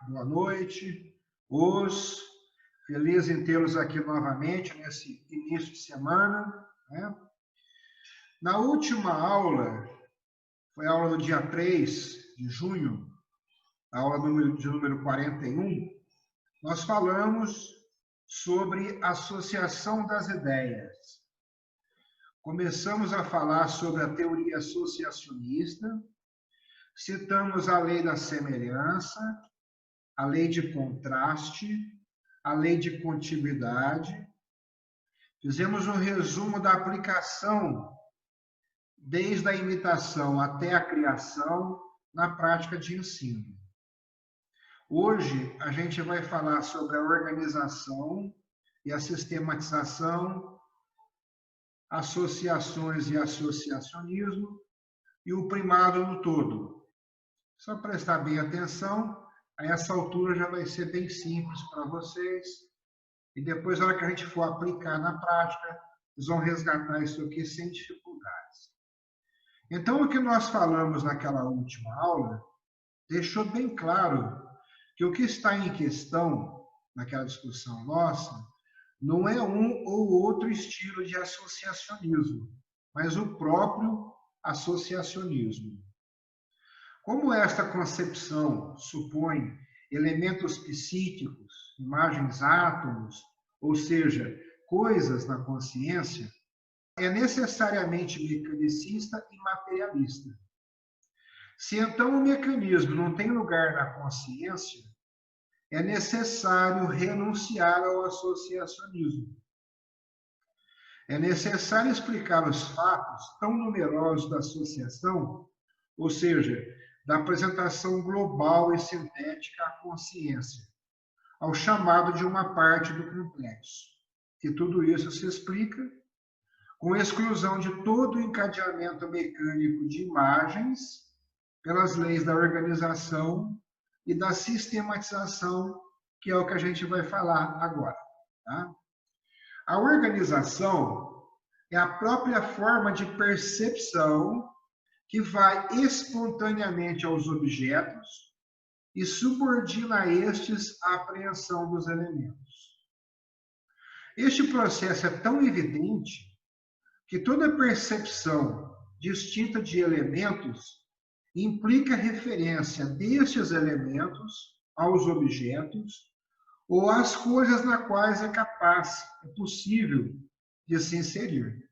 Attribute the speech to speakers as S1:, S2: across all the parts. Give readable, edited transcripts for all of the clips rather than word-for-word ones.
S1: boa noite. Feliz em tê-los aqui novamente nesse início de semana, né? Na última aula, foi a aula do dia 3 de junho, a aula de número 41, nós falamos sobre associação das ideias. Começamos a falar sobre a teoria associacionista, citamos a lei da semelhança, a lei de contraste, a lei de contiguidade. Fizemos um resumo da aplicação, desde a imitação até a criação, na prática de ensino. Hoje, a gente vai falar sobre a organização e a sistematização, associações e associacionismo, e o primado no todo. Só prestar bem atenção, a essa altura já vai ser bem simples para vocês, e depois, na hora que a gente for aplicar na prática, vocês vão resgatar isso aqui sem dificuldades. Então, o que nós falamos naquela última aula, deixou bem claro que o que está em questão, naquela discussão nossa, não é um ou outro estilo de associacionismo, mas o próprio associacionismo. Como esta concepção supõe elementos psíquicos, imagens átomos, ou seja, coisas na consciência, é necessariamente mecanicista e materialista. Se então o mecanismo não tem lugar na consciência, é necessário renunciar ao associacionismo. É necessário explicar os fatos tão numerosos da associação, ou seja, da apresentação global e sintética à consciência, ao chamado de uma parte do complexo. E tudo isso se explica com exclusão de todo o encadeamento mecânico de imagens pelas leis da organização e da sistematização, que é o que a gente vai falar agora. Tá? A organização é a própria forma de percepção que vai espontaneamente aos objetos e subordina a estes a apreensão dos elementos. Este processo é tão evidente que toda percepção distinta de elementos implica referência destes elementos aos objetos ou às coisas nas quais é possível de se inserir.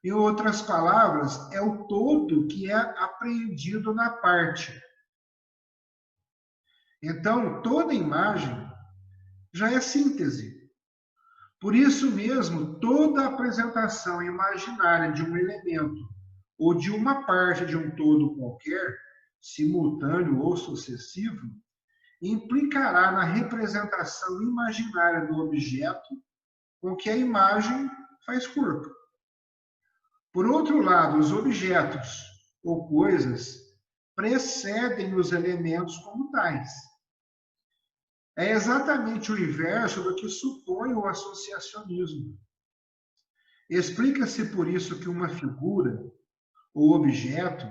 S1: Em outras palavras, é o todo que é apreendido na parte. Então, toda imagem já é síntese. Por isso mesmo, toda apresentação imaginária de um elemento ou de uma parte de um todo qualquer, simultâneo ou sucessivo, implicará na representação imaginária do objeto com que a imagem faz corpo. Por outro lado, os objetos ou coisas precedem os elementos como tais. É exatamente o inverso do que supõe o associacionismo. Explica-se por isso que uma figura ou objeto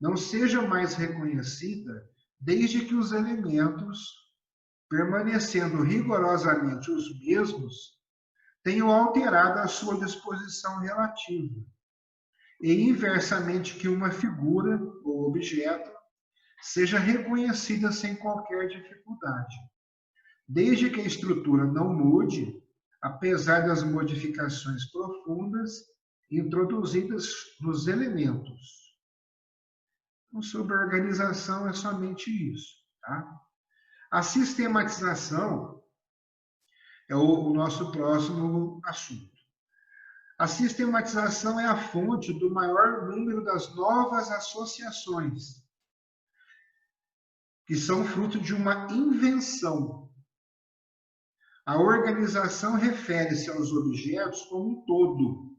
S1: não seja mais reconhecida desde que os elementos, permanecendo rigorosamente os mesmos, tenham alterado a sua disposição relativa. E inversamente que uma figura ou objeto seja reconhecida sem qualquer dificuldade, desde que a estrutura não mude, apesar das modificações profundas introduzidas nos elementos. Então, sobre a organização é somente isso. Tá? A sistematização é o nosso próximo assunto. A sistematização é a fonte do maior número das novas associações, que são fruto de uma invenção. A organização refere-se aos objetos como um todo,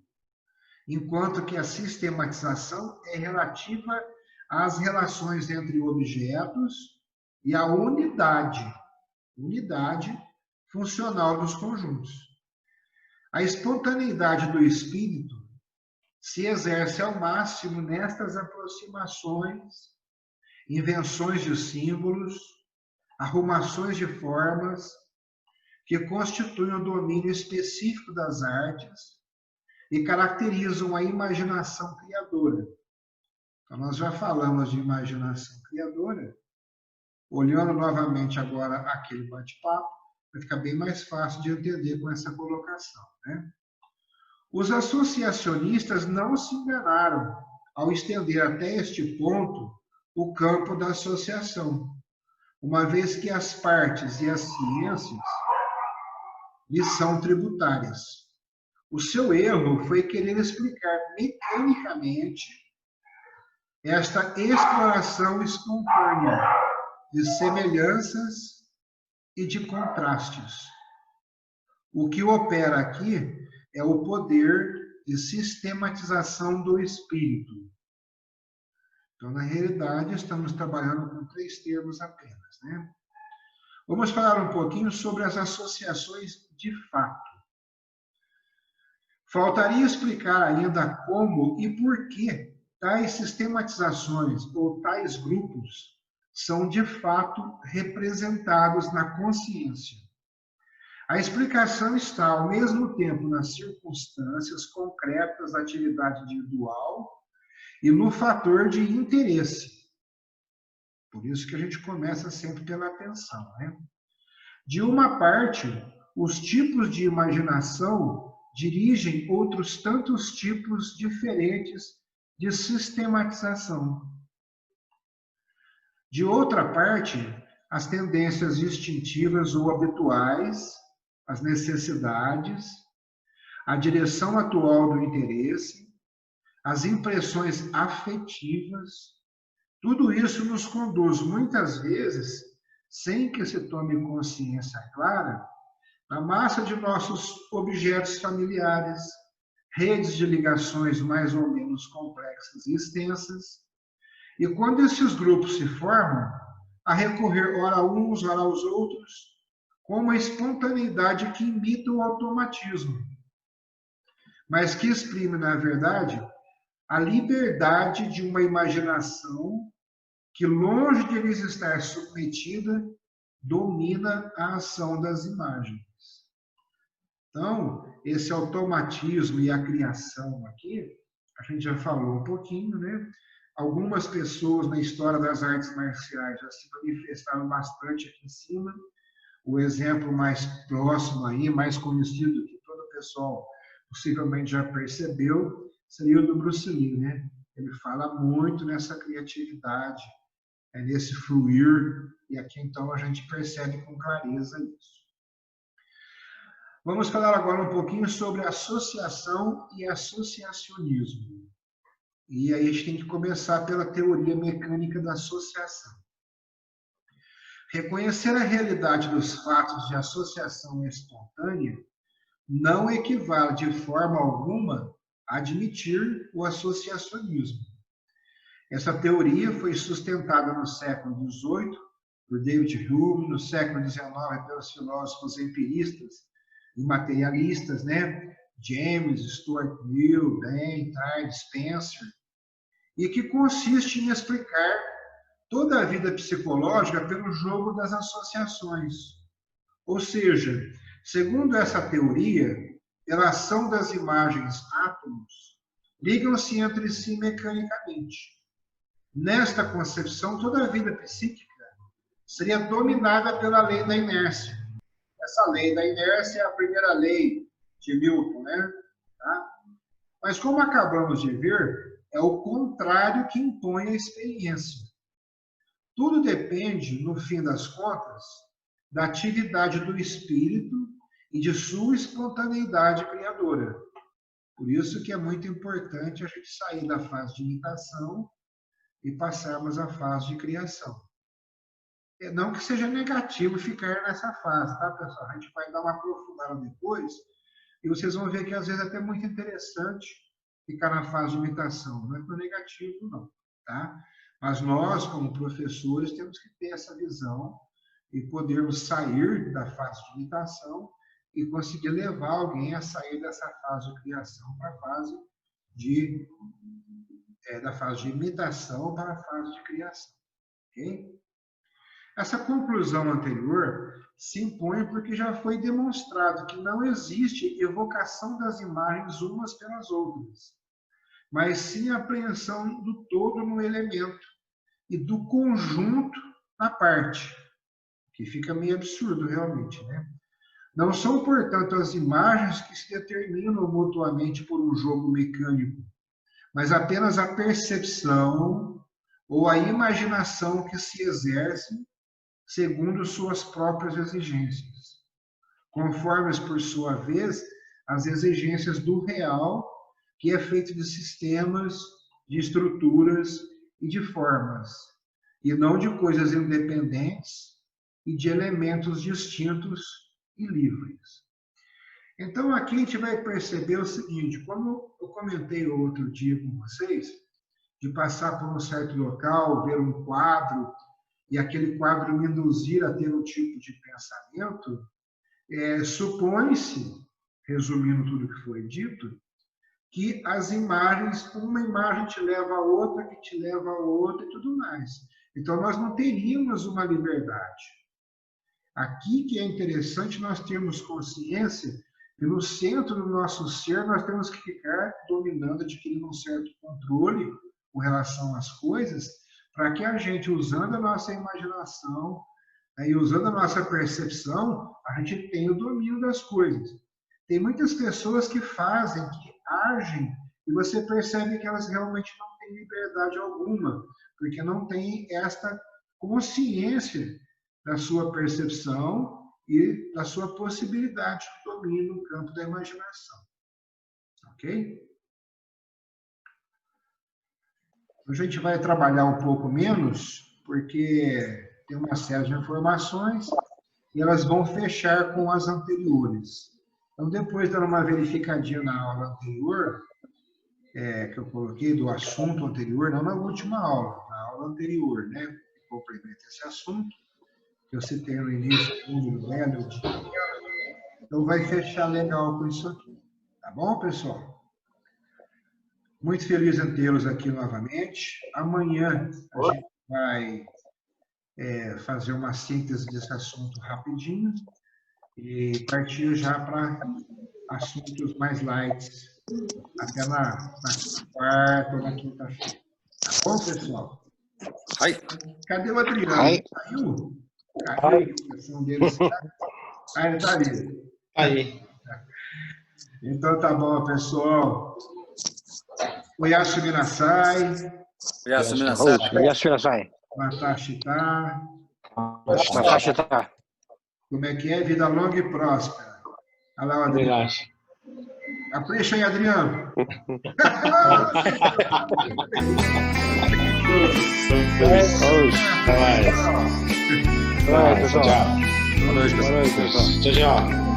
S1: enquanto que a sistematização é relativa às relações entre objetos e à unidade funcional dos conjuntos. A espontaneidade do espírito se exerce ao máximo nestas aproximações, invenções de símbolos, arrumações de formas que constituem o domínio específico das artes e caracterizam a imaginação criadora. Então, nós já falamos de imaginação criadora. Olhando novamente agora aquele bate-papo, vai ficar bem mais fácil de entender com essa colocação, né? Os associacionistas não se enganaram ao estender até este ponto o campo da associação, uma vez que as partes e as ciências lhes são tributárias. O seu erro foi querer explicar mecanicamente esta exploração espontânea de semelhanças e de contrastes. O que opera aqui é o poder de sistematização do espírito. Então, na realidade, estamos trabalhando com 3 termos apenas, né? Vamos falar um pouquinho sobre as associações de fato. Faltaria explicar ainda como e por que tais sistematizações ou tais grupos são de fato representados na consciência. A explicação está, ao mesmo tempo, nas circunstâncias concretas da atividade individual e no fator de interesse. Por isso que a gente começa sempre pela atenção, né? De uma parte, os tipos de imaginação dirigem outros tantos tipos diferentes de sistematização. De outra parte, as tendências instintivas ou habituais, as necessidades, a direção atual do interesse, as impressões afetivas, tudo isso nos conduz, muitas vezes, sem que se tome consciência clara, na massa de nossos objetos familiares, redes de ligações mais ou menos complexas e extensas, e quando esses grupos se formam, a recorrer ora a uns, ora aos outros, com uma espontaneidade que imita o automatismo, mas que exprime, na verdade, a liberdade de uma imaginação que, longe de lhes estar submetida, domina a ação das imagens. Então, esse automatismo e a criação aqui, a gente já falou um pouquinho, né? Algumas pessoas na história das artes marciais já se manifestaram bastante aqui em cima. O exemplo mais próximo aí, mais conhecido, que todo o pessoal possivelmente já percebeu, seria o do Bruce Lee, né? Ele fala muito nessa criatividade, nesse fluir, e aqui então a gente percebe com clareza isso. Vamos falar agora um pouquinho sobre associação e associacionismo. E aí a gente tem que começar pela teoria mecânica da associação. Reconhecer a realidade dos fatos de associação espontânea não equivale de forma alguma a admitir o associacionismo. Essa teoria foi sustentada no século XVIII por David Hume, no século XIX pelos filósofos empiristas e materialistas, né? James, Stuart Mill, Bain, Tard, Spencer, e que consiste em explicar toda a vida psicológica pelo jogo das associações. Ou seja, segundo essa teoria, pela ação das imagens átomos, ligam-se entre si mecanicamente. Nesta concepção, toda a vida psíquica seria dominada pela lei da inércia. Essa lei da inércia é a primeira lei de Newton, né? Tá? Mas como acabamos de ver, é o contrário que impõe a experiência. Tudo depende, no fim das contas, da atividade do espírito e de sua espontaneidade criadora. Por isso que é muito importante a gente sair da fase de imitação e passarmos à fase de criação. Não que seja negativo ficar nessa fase, tá, pessoal? A gente vai dar uma aprofundada depois e vocês vão ver que às vezes é até muito interessante ficar na fase de imitação. Não é tão negativo, não, tá? Mas nós, como professores, temos que ter essa visão e podermos sair da fase de imitação e conseguir levar alguém a sair dessa fase de criação para a fase da fase de imitação para a fase de criação, ok? Essa conclusão anterior se impõe porque já foi demonstrado que não existe evocação das imagens umas pelas outras, mas sim a apreensão do todo no elemento e do conjunto na parte, que fica meio absurdo realmente, né? Não são, portanto, as imagens que se determinam mutuamente por um jogo mecânico, mas apenas a percepção ou a imaginação que se exerce segundo suas próprias exigências, conformes, por sua vez, as exigências do real, que é feito de sistemas, de estruturas e de formas, e não de coisas independentes e de elementos distintos e livres. Então, aqui a gente vai perceber o seguinte, como eu comentei outro dia com vocês, de passar por um certo local, ver um quadro, e aquele quadro me induzir a ter um tipo de pensamento, supõe-se, resumindo tudo que foi dito, que as imagens, uma imagem te leva a outra, que te leva a outra e tudo mais. Então, nós não teríamos uma liberdade. Aqui que é interessante nós termos consciência que no centro do nosso ser nós temos que ficar dominando, adquirindo um certo controle com relação às coisas, para que a gente, usando a nossa imaginação e usando a nossa percepção, a gente tenha o domínio das coisas. Tem muitas pessoas que fazem, que agem, e você percebe que elas realmente não têm liberdade alguma, porque não têm esta consciência da sua percepção e da sua possibilidade de domínio no campo da imaginação. Ok? Hoje a gente vai trabalhar um pouco menos, porque tem uma série de informações e elas vão fechar com as anteriores. Então, depois de dar uma verificadinha na aula anterior, que eu coloquei do assunto anterior, não na última aula, na aula anterior, né? Que complementa esse assunto, que eu citei no início, o velho dia. Então, vai fechar legal com isso aqui. Tá bom, pessoal? Muito feliz em tê-los aqui novamente. Amanhã a gente vai fazer uma síntese desse assunto rapidinho e partir já para assuntos mais light, até na quarta ou na quinta-feira. Tá bom, pessoal?
S2: Ai.
S1: Cadê o Adriano?
S3: Ai.
S1: Saiu? Cadê a expressão dele? Ah, ele está ali.
S3: Aí.
S1: Então tá bom, pessoal. Oyasu Minasai.
S2: Oyasu Minasai.
S3: Oyasu Minasai.
S1: Matashita.
S3: Matashita.
S1: Como é que é? Vida longa e próspera. Olha lá o Adriano. Capricha aí, Adriano.
S3: Vai, pessoal.
S2: Boa noite, pessoal.
S3: Tchau, tchau.